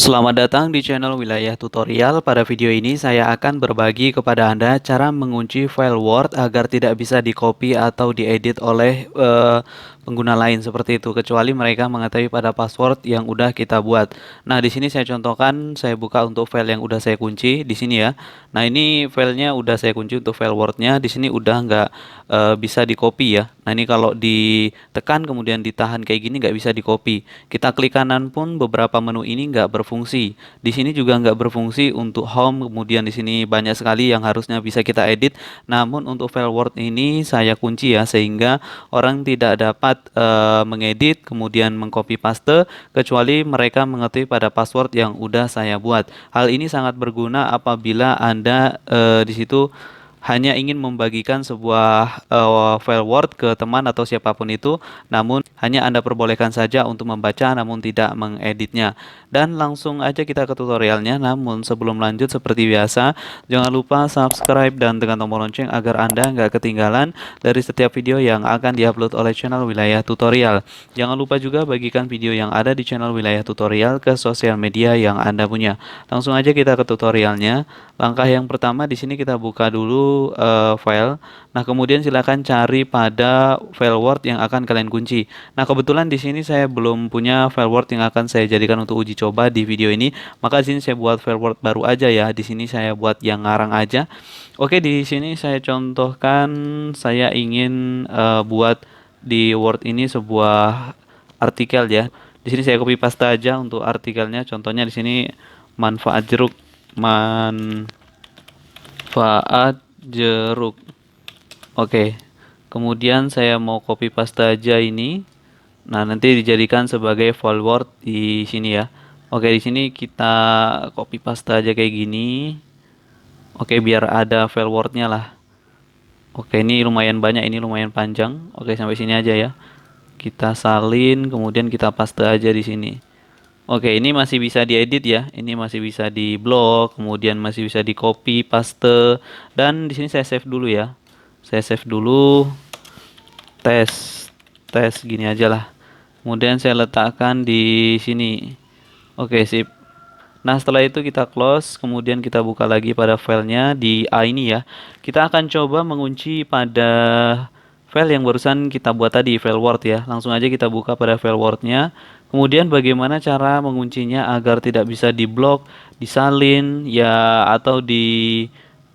Selamat datang di channel Wilayah Tutorial. Pada video ini saya akan berbagi kepada Anda cara mengunci file Word agar tidak bisa di-copy atau diedit oleh pengguna lain seperti itu, kecuali mereka mengetahui pada password yang udah kita buat. Nah, di sini saya contohkan, saya buka untuk file yang udah saya kunci di sini ya. Nah, ini filenya udah saya kunci untuk file Word-nya. Di sini udah nggak bisa di-copy ya. Nah, ini kalau ditekan kemudian ditahan kayak gini nggak bisa di-copy. Kita klik kanan pun beberapa menu ini nggak berfungsi. Di sini juga nggak berfungsi untuk home. Kemudian di sini banyak sekali yang harusnya bisa kita edit. Namun untuk file Word ini saya kunci ya, sehingga orang tidak dapat mengedit kemudian mengcopy paste kecuali mereka mengetahui pada password yang udah saya buat. Hal ini sangat berguna apabila Anda di situ hanya ingin membagikan sebuah file Word ke teman atau siapapun itu, namun hanya Anda perbolehkan saja untuk membaca namun tidak mengeditnya. Dan langsung aja kita ke tutorialnya. Namun sebelum lanjut, seperti biasa, jangan lupa subscribe dan tekan tombol lonceng agar Anda nggak ketinggalan dari setiap video yang akan diupload oleh channel Wilayah Tutorial. Jangan lupa juga bagikan video yang ada di channel Wilayah Tutorial ke sosial media yang Anda punya. Langsung aja kita ke tutorialnya. Langkah yang pertama, di sini kita buka dulu file. Nah, kemudian silakan cari pada file Word yang akan kalian kunci. Nah, kebetulan di sini saya belum punya file Word yang akan saya jadikan untuk uji coba di video ini. Maka di sini saya buat file Word baru aja ya. Di sini saya buat yang ngarang aja. Oke, di sini saya contohkan saya ingin buat di Word ini sebuah artikel ya. Di sini saya copy paste aja untuk artikelnya. Contohnya di sini manfaat jeruk. Manfaat jeruk. Oke. Kemudian saya mau copy paste aja ini. Nah, nanti dijadikan sebagai file Word di sini ya. Oke, di sini kita copy paste aja kayak gini. Oke, biar ada file Word-nya lah. Oke, ini lumayan banyak, ini lumayan panjang. Oke, sampai sini aja ya. Kita salin, kemudian kita paste aja di sini. Oke, ini masih bisa diedit ya. Ini masih bisa di blok, kemudian masih bisa di copy, paste, dan di sini saya save dulu ya. Saya save dulu, tes, tes gini aja lah. Kemudian saya letakkan di sini. Oke, sip. Nah, setelah itu kita close, kemudian kita buka lagi pada filenya di A ini ya. Kita akan coba mengunci pada file yang barusan kita buat tadi, file Word ya. Langsung aja kita buka pada file Word-nya. Kemudian bagaimana cara menguncinya agar tidak bisa diblok, disalin, ya atau di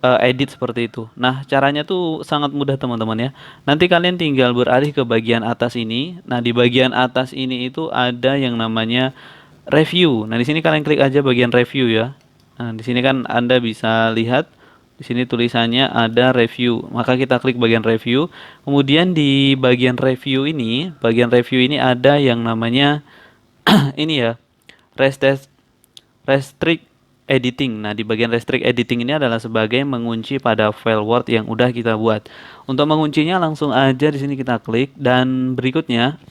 edit seperti itu. Nah, caranya tuh sangat mudah teman-teman ya. Nanti kalian tinggal beralih ke bagian atas ini. Nah, di bagian atas ini itu ada yang namanya review. Nah, di sini kalian klik aja bagian review ya. Nah, di sini kan Anda bisa lihat di sini tulisannya ada review. Maka kita klik bagian review. Kemudian di bagian review ini ada yang namanya ini ya, restrict editing. Nah, di bagian restrict editing ini adalah sebagai mengunci pada file Word yang udah kita buat. Untuk menguncinya langsung aja di sini kita klik, dan berikutnya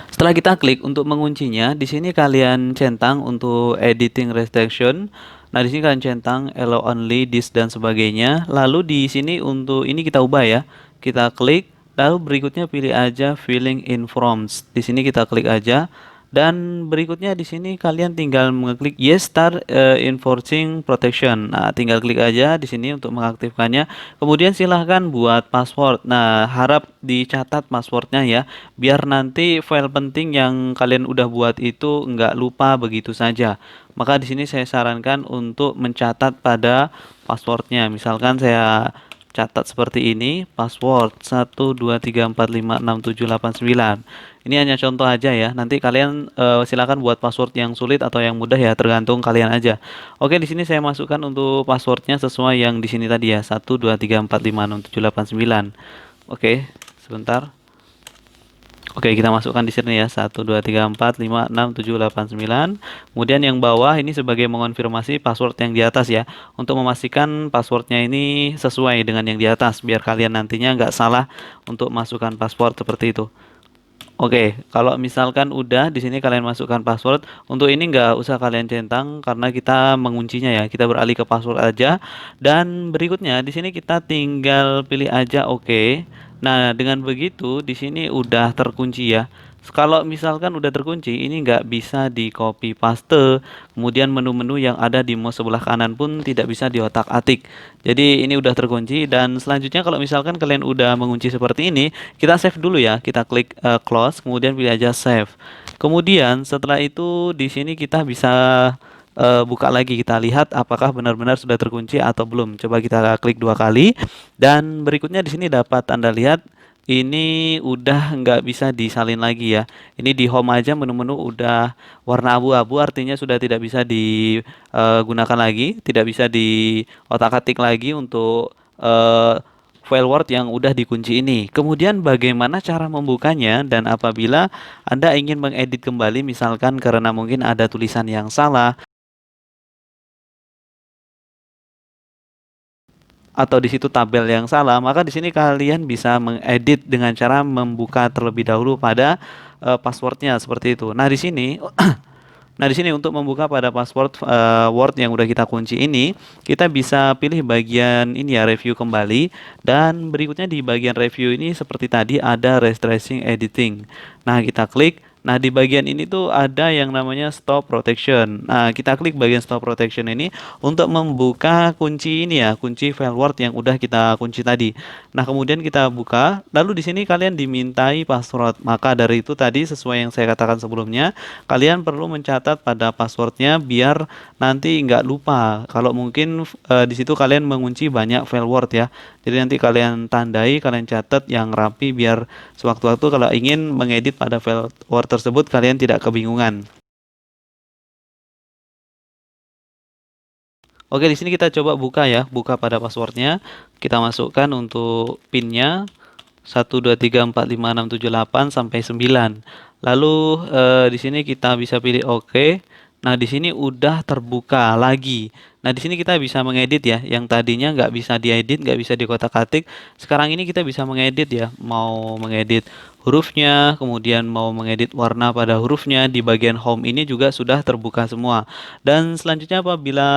setelah kita klik untuk menguncinya, di sini kalian centang untuk editing restriction. Nah, di sini kalian centang allow only this dan sebagainya. Lalu di sini untuk ini kita ubah ya. Kita klik, lalu berikutnya pilih aja filling in forms. Di sini kita klik aja. Dan berikutnya di sini kalian tinggal mengklik yes start enforcing protection. Nah, tinggal klik aja di sini untuk mengaktifkannya. Kemudian silahkan buat password. Nah, harap dicatat passwordnya ya, biar nanti file penting yang kalian udah buat itu nggak lupa begitu saja. Maka di sini saya sarankan untuk mencatat pada passwordnya. Misalkan saya catat seperti ini, password 123456789. Ini hanya contoh aja ya. Nanti kalian silakan buat password yang sulit atau yang mudah ya, tergantung kalian aja. Oke, di sini saya masukkan untuk passwordnya sesuai yang di sini tadi ya, 123456789. Oke, sebentar. Oke, kita masukkan di sini ya, 123456789. Kemudian yang bawah ini sebagai mengonfirmasi password yang di atas ya, untuk memastikan passwordnya ini sesuai dengan yang di atas, biar kalian nantinya nggak salah untuk masukkan password seperti itu. Oke, kalau misalkan udah di sini kalian masukkan password, untuk ini nggak usah kalian centang karena kita menguncinya ya. Kita beralih ke password aja, dan berikutnya di sini kita tinggal pilih aja oke. Nah, dengan begitu di sini udah terkunci ya. Kalau misalkan udah terkunci, ini nggak bisa di copy paste. Kemudian menu-menu yang ada di mouse sebelah kanan pun tidak bisa diotak-atik. Jadi ini udah terkunci. Dan selanjutnya kalau misalkan kalian udah mengunci seperti ini, kita save dulu ya. Kita klik close, kemudian pilih aja save. Kemudian setelah itu di sini kita bisa buka lagi, kita lihat apakah benar-benar sudah terkunci atau belum. Coba kita klik 2 kali dan berikutnya di sini dapat Anda lihat ini udah nggak bisa disalin lagi ya. Ini di home aja menu-menu udah warna abu-abu, artinya sudah tidak bisa digunakan lagi, tidak bisa di otak-atik lagi untuk file Word yang udah dikunci ini. Kemudian bagaimana cara membukanya, dan apabila Anda ingin mengedit kembali misalkan karena mungkin ada tulisan yang salah atau di situ tabel yang salah, maka di sini kalian bisa mengedit dengan cara membuka terlebih dahulu pada passwordnya seperti itu. Nah, di sini Nah, di sini untuk membuka pada password Word yang udah kita kunci ini, kita bisa pilih bagian ini ya, review kembali, dan berikutnya di bagian review ini seperti tadi ada restricting editing. Nah, kita klik. Nah, di bagian ini tuh ada yang namanya stop protection. Nah, kita klik bagian stop protection ini untuk membuka kunci ini ya, kunci file Word yang udah kita kunci tadi. Nah, kemudian kita buka, lalu di sini kalian dimintai password. Maka dari itu tadi sesuai yang saya katakan sebelumnya, kalian perlu mencatat pada passwordnya biar nanti nggak lupa. Kalau mungkin di situ kalian mengunci banyak file Word ya. Jadi nanti kalian tandai, kalian catat yang rapi biar sewaktu-waktu kalau ingin mengedit pada file Word tersebut kalian tidak kebingungan. Oke, di sini kita coba buka ya, buka pada passwordnya. Kita masukkan untuk pinnya 1234567 8 sampai 9. Lalu di sini kita bisa pilih oke. Nah, di sini udah terbuka lagi. Nah, di sini kita bisa mengedit ya. Yang tadinya nggak bisa diedit, nggak bisa dikotak-atik. Sekarang ini kita bisa mengedit ya. Mau mengedit hurufnya, kemudian mau mengedit warna pada hurufnya. Di bagian home ini juga sudah terbuka semua. Dan selanjutnya apabila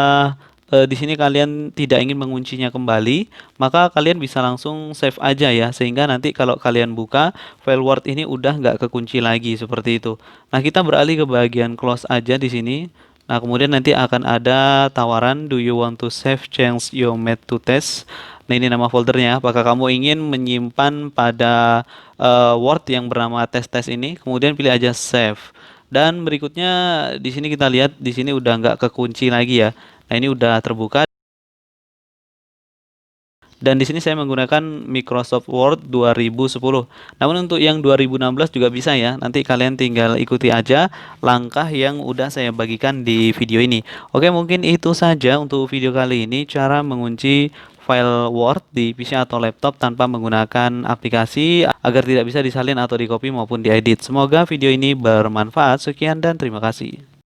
di sini kalian tidak ingin menguncinya kembali, maka kalian bisa langsung save aja ya, sehingga nanti kalau kalian buka file Word ini udah nggak kekunci lagi seperti itu. Nah, kita beralih ke bagian close aja di sini. Nah, kemudian nanti akan ada tawaran, do you want to save change your method to test? Nah, ini nama foldernya. Apakah kamu ingin menyimpan pada Word yang bernama tes-tes ini? Kemudian pilih aja save. Dan berikutnya di sini kita lihat di sini udah nggak kekunci lagi ya. Nah, ini udah terbuka. Dan di sini saya menggunakan Microsoft Word 2010. Namun untuk yang 2016 juga bisa ya. Nanti kalian tinggal ikuti aja langkah yang udah saya bagikan di video ini. Oke, mungkin itu saja untuk video kali ini, cara mengunci file Word di PC atau laptop tanpa menggunakan aplikasi agar tidak bisa disalin atau di copy maupun diedit. Semoga video ini bermanfaat. Sekian dan terima kasih.